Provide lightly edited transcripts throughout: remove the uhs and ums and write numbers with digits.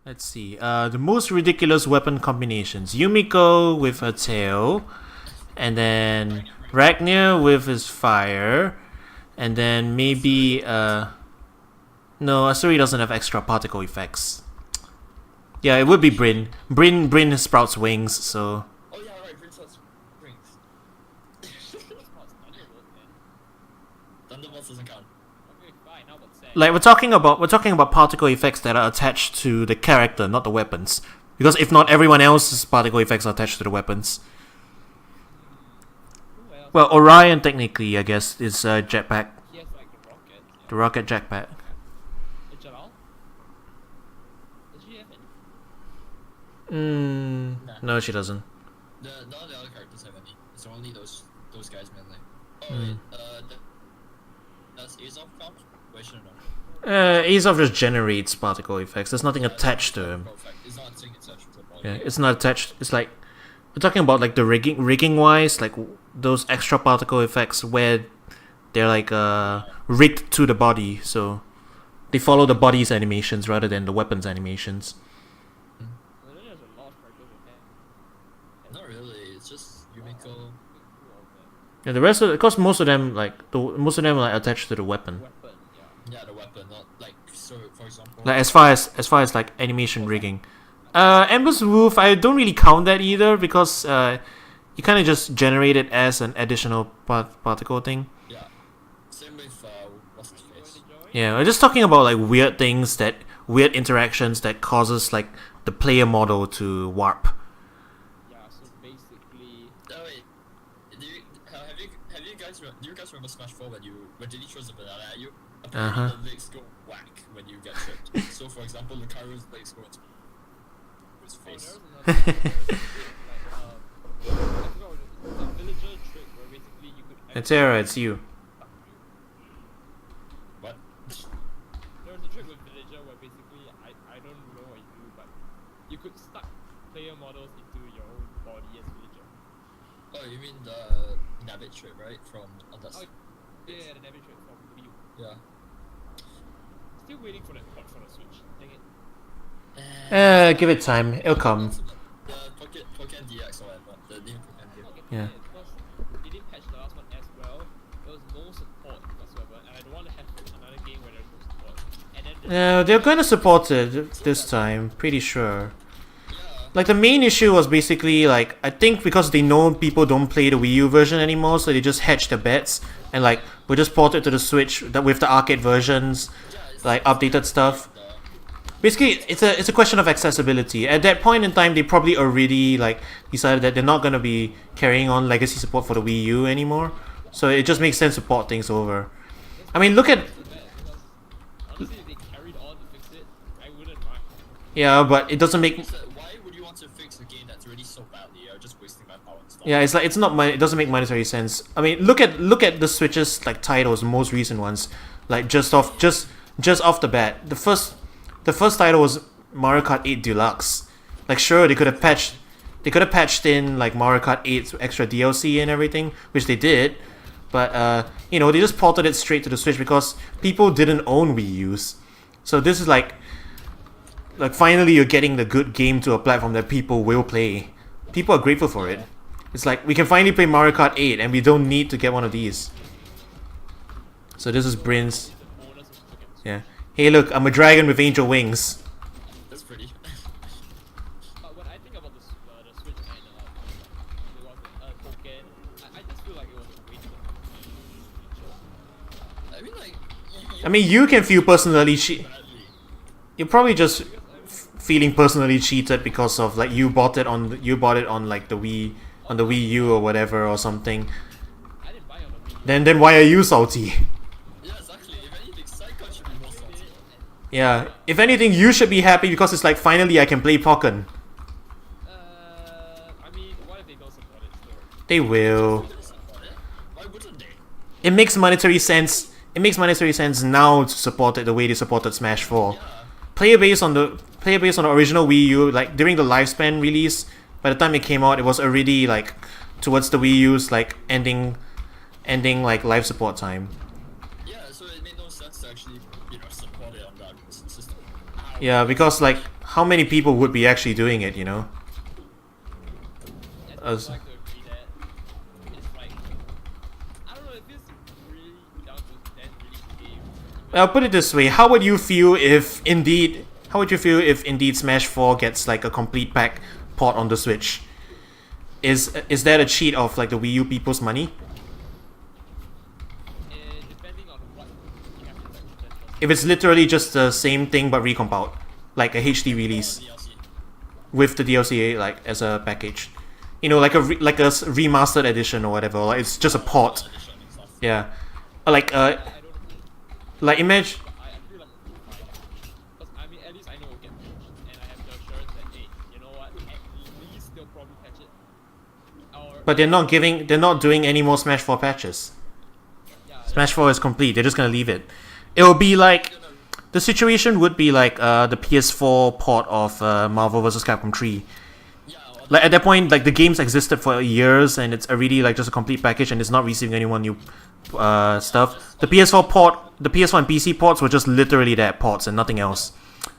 Let's see. The most ridiculous weapon combinations: Yumiko with her tail, and then Ragnar with his fire, and then maybe no, Asuri doesn't have extra particle effects. Yeah, it would be Bryn. Bryn sprouts wings, so. Oh yeah, right. Prince has rings. Thunderbolts doesn't count. Okay, fine. How about Sand? Like we're talking about particle effects that are attached to the character, not the weapons. Because if not, everyone else's particle effects are attached to the weapons. Who else? Well, Orion technically, I guess, is jetpack, He has like the rocket. the rocket jetpack. Jalal? Does she have any? No, she doesn't. None of the other characters have any. It's only those guys mainly. Oh Hmm. wait, does Azov count? Wait, should know. Azov just generates particle effects. There's nothing attached to him. Perfect. It's not a thing attached to the body. Yeah, it's not attached. It's like we're talking about like the rigging wise, like those extra particle effects where they're like rigged to the body, so they follow the body's animations rather than the weapon's animations. Well, then there's a lot of characters with that. Not really. It's just Yumiko. Yeah, the rest of because most of them like attached to the weapon. Weapon, yeah. Yeah, the weapon. Not like so. For example. Like as far as like animation rigging. Ember's Roof, I don't really count that either because you kind of just generate it as an additional particle thing. Yeah. Same with what's his face. Yeah, we're just talking about like weird interactions that causes like the player model to warp. Yeah, so basically. Oh wait. Have you guys do you guys remember Smash 4 when Diddy throws a banana at you? Uh-huh. Apparently the legs go whack when you get tripped. So for example, Luxarus' legs go into his face. Oh, there was another I forgot what it's a villager trick where basically you could. Nyterra, it's you. What? There was a trick with villager where basically I don't know what you do, but you could stuck player models into your own body as villager. Oh, you mean the Nabbit trick, right? From Others. Oh, yeah, the Navi trick from Wii U. Yeah. Still waiting for that port for the Switch. Dang it. Give it time. It'll come. The Pokémon DX or whatever. The new Pokémon DX. Yeah. Because they didn't patch the last one as well. There was no support whatsoever, and I don't want to have another game where there's no support. And then Yeah, they're gonna support it this time. Pretty sure. Yeah. Like the main issue was basically like I think because they know people don't play the Wii U version anymore, so they just hedged their bets and like we'll just port it to the Switch that with the arcade versions, like updated stuff. Basically, it's a question of accessibility. At that point in time, they probably already like decided that they're not gonna be carrying on legacy support for the Wii U anymore. So it just makes sense to port things over. I mean, look at honestly, if they carried on to fix it, I wouldn't mind. yeah, but it doesn't make Why would you want to fix a game that's already so badly? You're just wasting my power and stuff. yeah, it's like it's not it doesn't make monetary sense. I mean, look at the Switch's like titles, the most recent ones, like just off the bat. The first title was Mario Kart 8 Deluxe. Like sure, they could have patched in like Mario Kart 8's extra DLC and everything, which they did. But you know, they just ported it straight to the Switch because people didn't own Wii U's. So this is like finally you're getting the good game to a platform that people will play. People are grateful for it. It's like we can finally play Mario Kart 8 and we don't need to get one of these. So this is Bryn's. Yeah. Hey look, I'm a dragon with angel wings. That's pretty. But when I think about the Switch and it was Pokken, I just feel like it was a waste of I mean, like. I mean, you can feel personally badly. You're probably just feeling personally cheated because of like you bought it on like the Wii U or whatever or something. I didn't buy it on the Wii. Then why are you salty? Yeah, exactly. If anything, Psycho should be more salty. Yeah. If anything, you should be happy because it's like finally I can play Pokken. I mean, what if they don't support it still? They will. Why wouldn't they? It makes monetary sense. It makes monetary sense now to support it the way they supported Smash 4. Yeah. Player base on the original Wii U, like during the lifespan release, by the time it came out, it was already like towards the Wii U's like ending like life support time. Yeah, so it made no sense to actually, support it on that system. How? Yeah, because like how many people would be actually doing it, you know? I'd As- like to agree that it's like I don't know. It feels really down to then release the game. I'll put it this way: how would you feel if indeed Smash 4 gets like a complete pack port on the Switch? Is that a cheat of like the Wii U people's money? Depending on what you have inside the Switch. If it's literally just the same thing but recompiled, like a HD release DLC. with the DLC like as a package, you know, like a remastered edition or whatever. Like it's just a port. Edition and stuff. Yeah, like I don't. like imagine. I feel like it's fine. Because I mean, at least I know it'll get patched, and I have the assurance that hey, you know what? At least they'll probably patch it. Or But they're not doing any more Smash 4 patches. yeah, Smash 4 is complete. They're just gonna leave it. It will be like the situation would be like the PS4 port of Marvel vs. Capcom 3. Yeah, or Like at that point, like the games existed for years and it's already like just a complete package and it's not receiving any more new stuff. The PS4 port, the PS1 and PC ports were just literally that, ports and nothing else.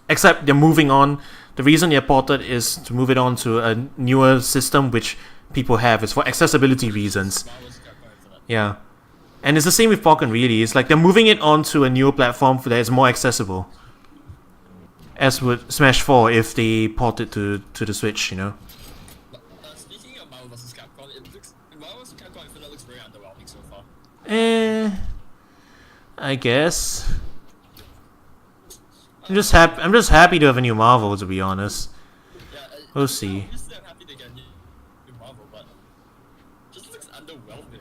Except they're moving on. The reason they're ported is to move it on to a newer system which people have. It's for accessibility reasons. Marvel's Capcom for that. Yeah. And it's the same with Pokken really. It's like they're moving it onto a newer platform that is more accessible. As would Smash 4 if they port it to the Switch, you know. Speaking of Marvel vs. Capcom, Marvel vs. Capcom Infinite looks very underwhelming so far. I guess. I'm just happy to have a new Marvel, to be honest. Yeah, We'll see. Obviously, I'm happy to get new Marvel, but just looks underwhelming.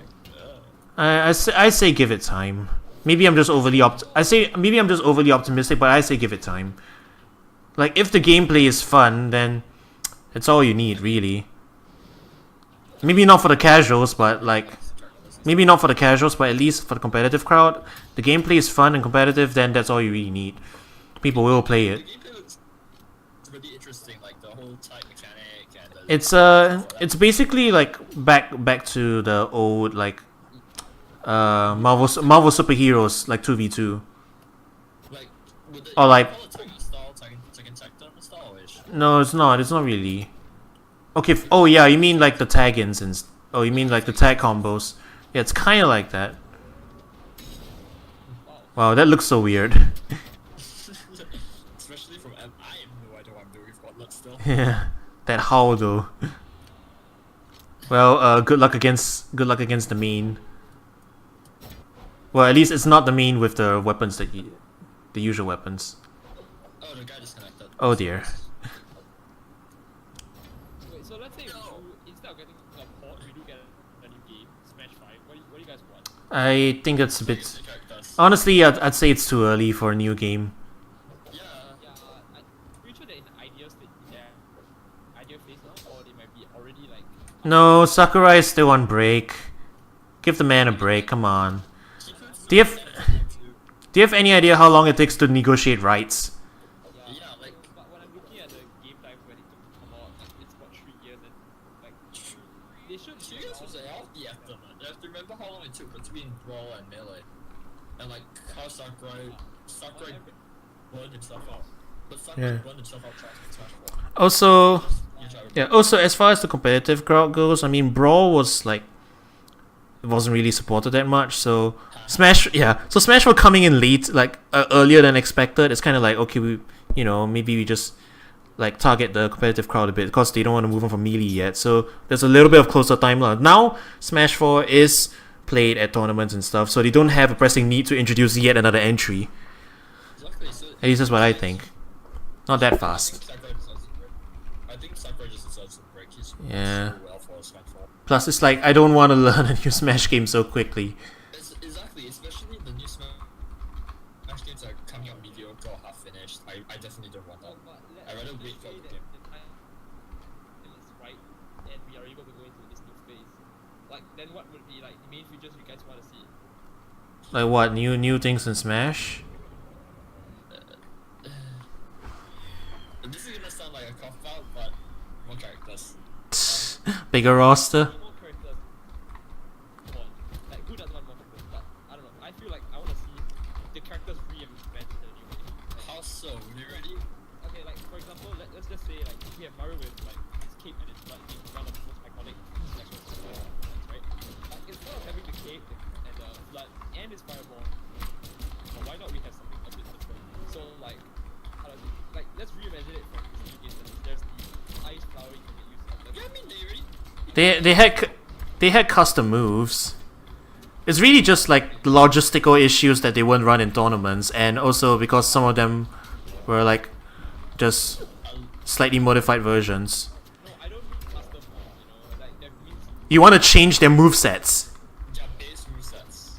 I say give it time. Maybe I'm just overly optimistic, but I say give it time. Like if the gameplay is fun, then it's all you need, really. Maybe not for the casuals, but like maybe not for the casuals, but at least for the competitive crowd. The gameplay is fun and competitive, then that's all you really need. People will play The it. gameplay looks really interesting, like the whole type mechanic and the It's basically like back to the old like Marvel superheroes like 2v2. like would Or like call it Tekken style, Tekken Tag Tournament style ish. no, it's not really. Okay, oh yeah, you mean like the tag-ins and oh, you mean like the tag combos. Yeah, it's kind of like that. Wow, that looks so weird. Especially from I have no idea what I'm doing with Gauntlet still. Yeah, that howl though. Well, good luck against the main. Well, at least it's not the main with the weapons the usual weapons. Oh, the guy disconnected. Oh dear. Wait, so let's say instead of getting a port, we do get a new game, Smash 5. What do you guys want? I think it's a bit. The characters. Honestly, I'd say it's too early for a new game. Yeah, Yeah, I'm pretty sure they're in the ideal state. Yeah, ideal phase now, or they might be already like. No, Sakurai is still on break. Give the man a break. Come on. Do you have any idea how long it takes to negotiate rights? Yeah, like But when I'm looking at the game times when it took to come out, like it's about 3 years, and like they should. she was out the aftermath. You have to remember how long it took between Brawl and Melee, and like how Sakurai burned himself out. But Sakurai burned himself out trying to Smash 4. Also, You try to- yeah. Also, as far as the competitive crowd goes, I mean, Brawl was like it wasn't really supported that much. So Smash 4 coming in late, like earlier than expected. It's kind of like okay, maybe we just like target the competitive crowd a bit because they don't want to move on from Melee yet. So there's a little bit of closer timeline. Now Smash 4 is played at tournaments and stuff, so they don't have a pressing need to introduce yet another entry. Exactly. So At least that's what I think. Not that fast. I think Sakurai just deserves a break. He's Yeah. so well for Smash 4. Plus, it's like I don't want to learn a new Smash game so quickly. Exactly, especially the new Smash games that are coming out mediocre or half finished. I definitely don't want that. I'd rather wait for the game. The time is right, and we are able to go into this new phase. Like, then what would be like the main features you guys want to see? Like what? New things in Smash? This is gonna sound like a cop out, but more characters. Bigger roster? More characters. Come on. Like, who doesn't want more characters? But I don't know. I feel like I want to see the characters reinvented in a new way. How so? You ready? Okay, like for example, let's say like we have Mario with like his cape and his blood being one of the most iconic sections of the right? Like instead of having the cape and the blood and his fireball, well, why not we have something a bit different? So like, how does it, like let's reimagine it from this new game. There's the ice flower you can use. Yeah, I mean they already. They had custom moves. It's really just like logistical issues that they wouldn't run in tournaments, and also because some of them were like just slightly modified versions. No, I don't mean custom moves, you know, like that means You want to change their movesets. Yeah, base resets.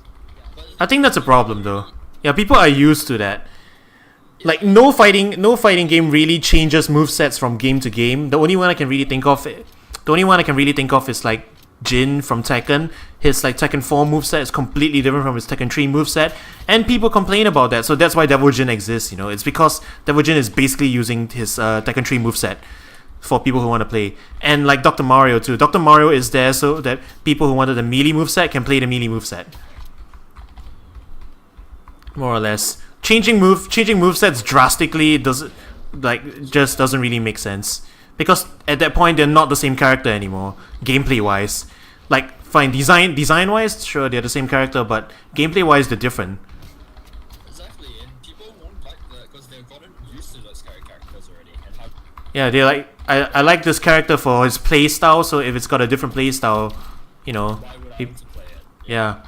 But I think that's a problem though. Yeah, people are used to that. Like no fighting game really changes movesets from game to game. The only one I can really think of is like Jin from Tekken. His like Tekken 4 moveset is completely different from his Tekken 3 moveset, and people complain about that. So that's why Devil Jin exists, you know. It's because Devil Jin is basically using his Tekken 3 moveset for people who want to play. And like Dr. Mario too. Dr. Mario is there so that people who wanted the melee moveset can play the melee moveset. More or less. Changing movesets drastically just doesn't really make sense. Because at that point they're not the same character anymore, gameplay wise. Like fine, design wise, sure they're the same character, but gameplay wise they're different. exactly, and people won't like that because they've gotten used to those characters already. And how Yeah, they're like I like this character for his play style, so if it's got a different play style, you know, why would I peop- want to play it? yeah.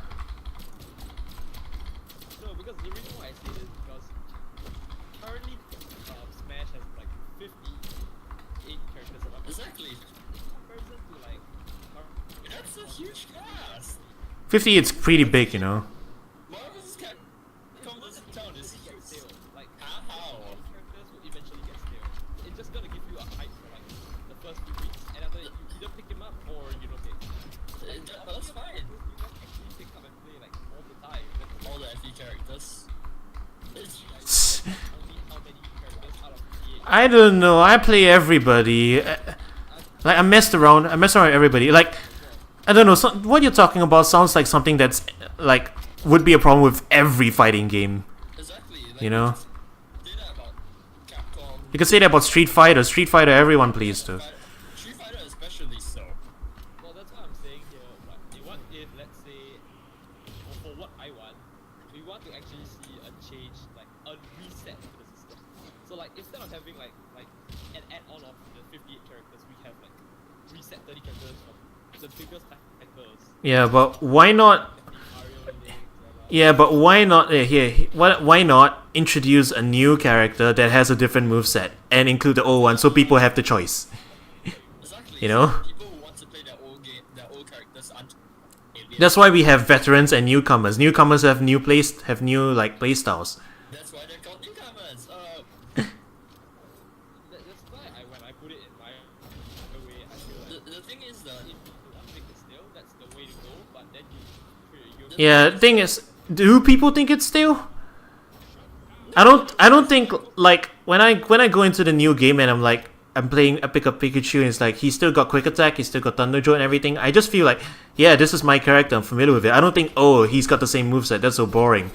no, because the reason why I say this is because currently Smash has like 58 characters in it. Exactly. In comparison to like That's a huge cast. 50 it's pretty big, you know. Why was this cat come to this town? Is get stale. Like how? all characters will eventually get stale. It's just gonna give you a hype for like the first few weeks, and after that you either pick him up or you don't pick. That's fine. You can actually pick up and play like all the time. That's All the FE characters. only how many characters out of 58. I don't know. I play everybody. Like I messed around with everybody. Like I don't know. What you're talking about sounds like something that's like would be a problem with every fighting game. Exactly. Like, You know? Say that about Capcom. You could say that about Street Fighter. Street Fighter, everyone plays too. Street Fighter especially so. Well, that's what I'm saying here. But what if, let's say, or for what I want, we want to actually see a change, like a reset to the system. So like instead of having like an add-on of the 58 characters, we have like reset 30 characters from the biggest titles. Yeah, but why not? Mario, Link, Zelda. Yeah, but why not? Why not introduce a new character that has a different moveset and include the old one so people have the choice? Exactly. You know? People who want to play their old game, their old characters aren't aliens. That's why we have veterans and newcomers. Newcomers have new play styles. That's why they're called newcomers. That's why when I put it in my way, I feel like The thing is that if you unpick the snail, that's the way to go. But then you Yeah, the thing is, do people think it's stale? I don't think like when I go into the new game and I pick up Pikachu and it's like he's still got quick attack, he's still got thunder jolt and everything. I just feel like, yeah, this is my character, I'm familiar with it. I don't think, oh, he's got the same moveset, that's so boring.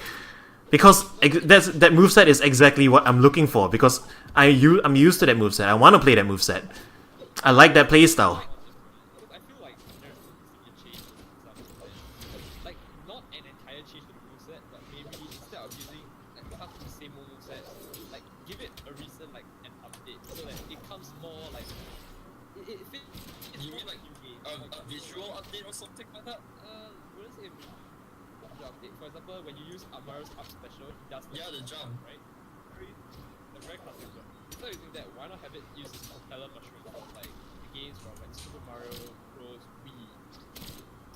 Because that moveset is exactly what I'm looking for, because I'm used to that moveset. I want to play that moveset. I like that playstyle. I feel like there needs to be a change to some like not an entire change to the moveset, but maybe instead of using the same moveset, like give it a recent like an update so that it comes more like it fits. you mean like new game. a visual update or something like that? Wouldn't say visual update. For example, when you use Mario's up special, he does The jump. right? The very classic jump. Instead of using that, why not have it use this propeller mushroom from like the games from like Super Mario Bros. Wii?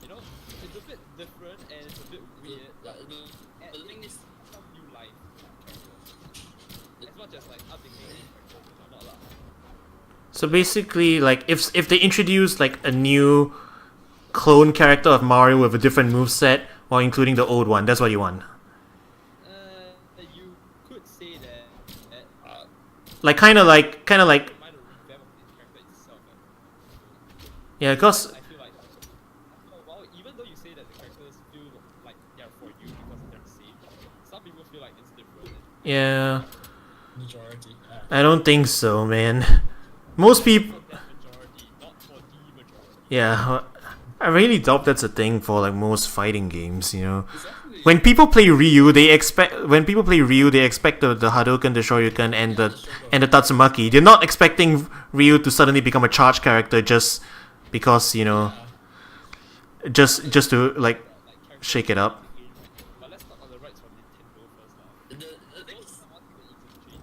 You know, it's a bit different and it's a bit weird. The And the thing is, some new life to characters. As much as like updating characters, not lah. So basically, like if they introduce like a new clone character of Mario with a different moveset while including the old one, that's what you want. You could say that Like kind of like mind a revamp of the character itself. yeah, cause I feel like, well, even though you say that the characters feel like they're for you because they're the same, some people feel like it's different. yeah, majority. I don't think so, man. most people. For that majority, not for the majority. Yeah, I really doubt that's a thing for like most fighting games. You know, Exactly. when people play Ryu, they expect the Hadouken, the Shoryuken, and the Tatsumaki. They're not expecting Ryu to suddenly become a charge character just because, you know, just to like shake it up. But let's talk on the rights from Nintendo first now. The thing is, One thing that easily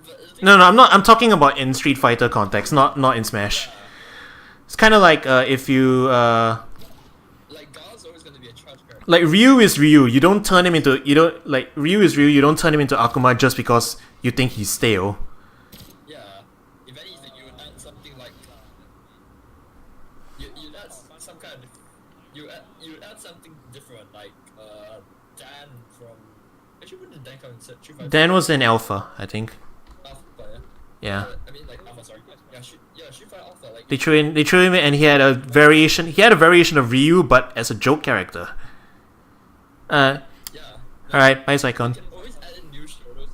change. the thing No, I'm not. I'm talking about in Street Fighter context, not in Smash. It's kind of like if you like Gao's always gonna be a charge character. like Ryu is Ryu. You don't turn him into Ryu is Ryu. You don't turn him into Akuma just because you think he's stale. Yeah. If anything, you would add something like you add some kind of you add something different like Dan from actually wouldn't Dan come in Street Fighter? Dan was in Alpha, I think. Alpha, Yeah. I mean like Alpha, sorry. Yeah, Street Fighter Alpha like They threw him in, and he had a variation. He had a variation of Ryu, but as a joke character. yeah. All right, bye, Cyclone. You can always add in new Shotos.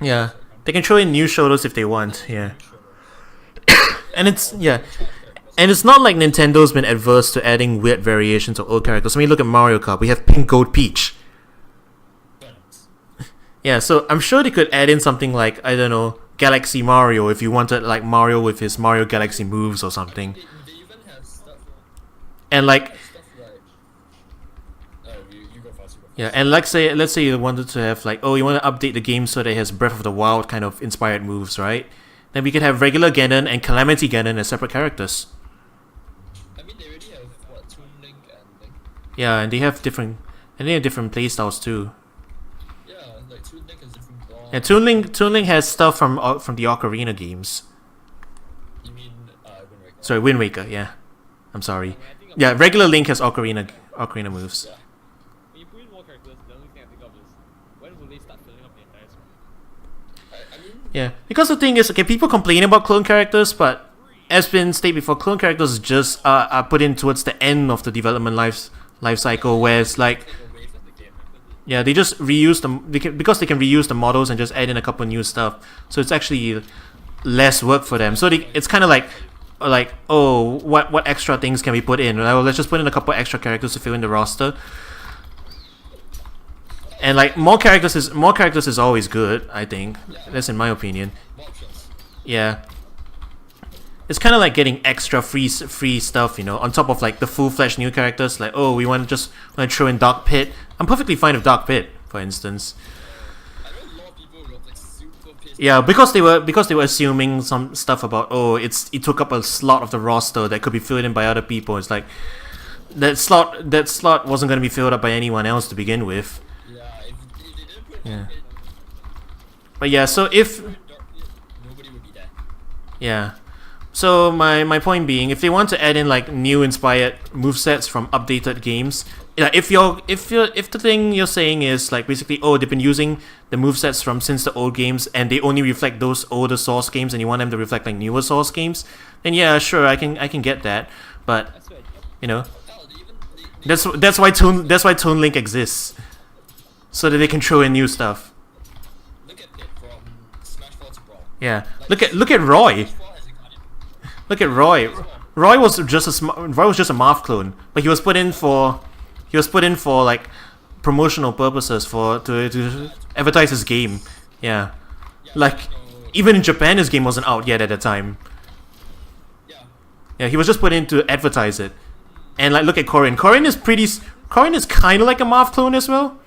Yeah, they can throw in new Shotos if they want. Yeah, and it's and it's not like Nintendo's been adverse to adding weird variations of old characters. I mean, look at Mario Kart. We have Pink, Gold, Peach. Yeah, so I'm sure they could add in something like, I don't know, Galaxy Mario if you wanted like Mario with his Mario Galaxy moves or something. They even have stuff And like stuff like you go first. yeah, and let's say you wanted to have like, oh, you want to update the game so that it has Breath of the Wild kind of inspired moves, right? Then we could have regular Ganon and Calamity Ganon as separate characters. I mean they already have what Toon Link and Link. Yeah, and they have different playstyles too. Yeah, like Toon Link is different blocks. And Toon Link has stuff from the Ocarina games. You mean Wind Waker? Sorry, Wind Waker. Yeah, I'm sorry. Yeah, regular Link has Ocarina moves. Yeah. When you put in more characters, the only thing I think of is when will they start filling up the entire screen? I mean Yeah, because the thing is, okay, people complain about clone characters, but as been stated before, clone characters just are put in towards the end of the development life cycle, where it's like, take away from the game. yeah, they just reuse them because they can reuse the models and just add in a couple new stuff. So it's actually less work for them. So it's kind of like, oh, what extra things can we put in? Well, let's just put in a couple extra characters to fill in the roster. And like more characters is always good. I think that's in my opinion. More options. Yeah. It's kind of like getting extra free stuff, you know, on top of like the full-fledged new characters. Like, oh, we want to throw in Dark Pit. I'm perfectly fine with Dark Pit, for instance. I know a lot of people were like super pissed. Yeah, because they were assuming some stuff about, oh, it took up a slot of the roster that could be filled in by other people. It's like that slot wasn't going to be filled up by anyone else to begin with. Yeah, if they didn't put Yeah. Dark Pit, But yeah, so if Dark Pit, nobody would be there. yeah. So my point being, if they want to add in like new inspired movesets from updated games, yeah, if the thing you're saying is like basically, oh, they've been using the movesets from since the old games and they only reflect those older Source games and you want them to reflect like newer Source games, then yeah, sure, I can get that. But That's where you know, Hell, they even that's why Toon Link exists, so that they can throw in new stuff. look at Pit from Smash 4 to Brawl. Yeah, look at Roy. Smash 4 has a Guardian. Look at Roy. Roy was just a Marth clone, but he was put in for like promotional purposes to advertise his game. Yeah, like even in Japan, his game wasn't out yet at the time. Yeah. Yeah, he was just put in to advertise it. And like, look at Corin. Corin is kind of like a Marth clone as well.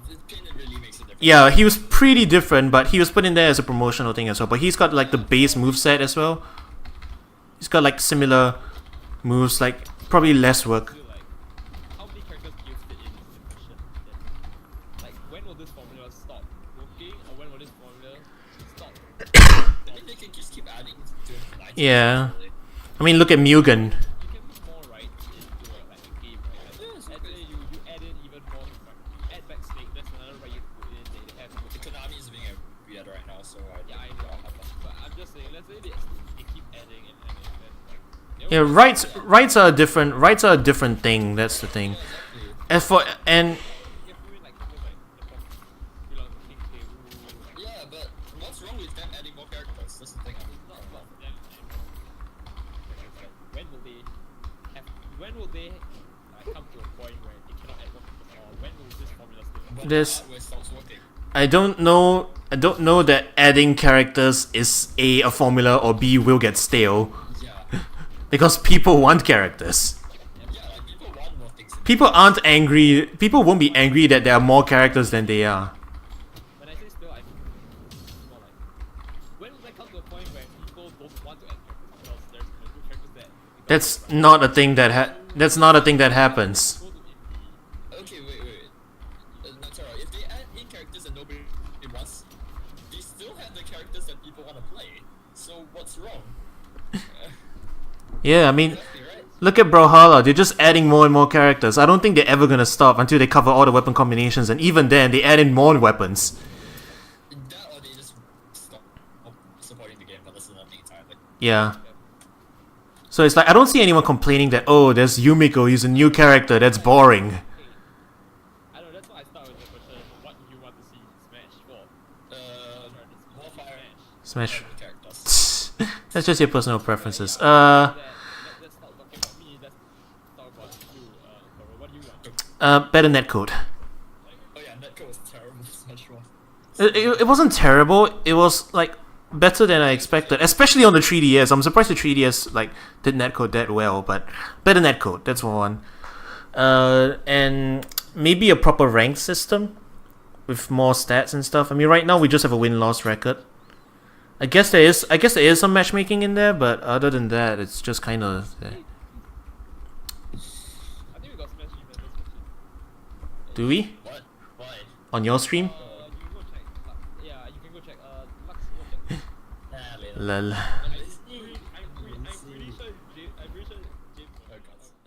The pin really makes a difference. Yeah, he was pretty different, but he was put in there as a promotional thing as well. But he's got like the base moveset as well. He's got like similar moves, like probably less work. feel like how many characters do you fit in is the question. Then, like when will this formula stop working or when will this formula stop? I think they can just keep adding to it. Yeah. I mean, look at Mugen. You can put more right into like a game, right? Yeah, And then you add in even more right. You add back Snake, that's another right you put in, they have The Konami is being weird right now, so yeah, I know. But I'm just saying, let's say they keep adding and then like Yeah, rights are a different thing. That's the thing. As for and you can put in like couple like the you know, King K. yeah, but once wrong with them adding more characters? That's the thing. It's not about them. When will they have? When will they come to a point where they cannot add more characters, or when will this formula stay? When This- the hardware stops working. I don't know that adding characters is A, a formula, or B, will get stale. Yeah. Because people want characters. Yeah, like people want more things. People aren't angry. People won't be angry that there are more characters than they are. When I say still, I mean it's more like when will there come to a point where people don't want to add characters because there's no good characters there? That's not a thing that that's not a thing that happens. Go to indie. Okay, wait. Nyterra, if they add in characters that nobody wants, they still have the characters that people want to play. So what's wrong? Yeah, I mean, Exactly right. look at Brawlhalla. They're just adding more and more characters. I don't think they're ever gonna stop until they cover all the weapon combinations, and even then, they add in more weapons. That or they just stop supporting the game, but that's another thing entirely. Yeah. So it's like I don't see anyone complaining that there's Yumiko. He's a new character. That's boring. I don't know, that's why I start with the question, what do you want to see Smash for? More fire. Smash. Characters. That's just your personal preferences. Let's not talk about me, let's talk about you, Coro. What do you want? Better netcode. Oh yeah, Netcode was terrible. Smash 1. It wasn't terrible. It was like better than I expected, especially on the 3DS. I'm surprised the 3DS like did netcode that well, but better netcode. That's one. And maybe a proper rank system with more stats and stuff. I mean, right now we just have a win-loss record. I guess there is some matchmaking in there, but other than that, it's just kind of. I think we got Smash even this question. Do we What? Why? on your stream? You go check. Yeah, you can go check. Lux, go check. Nah, later. Lol. I'm pretty sure James. Oh god.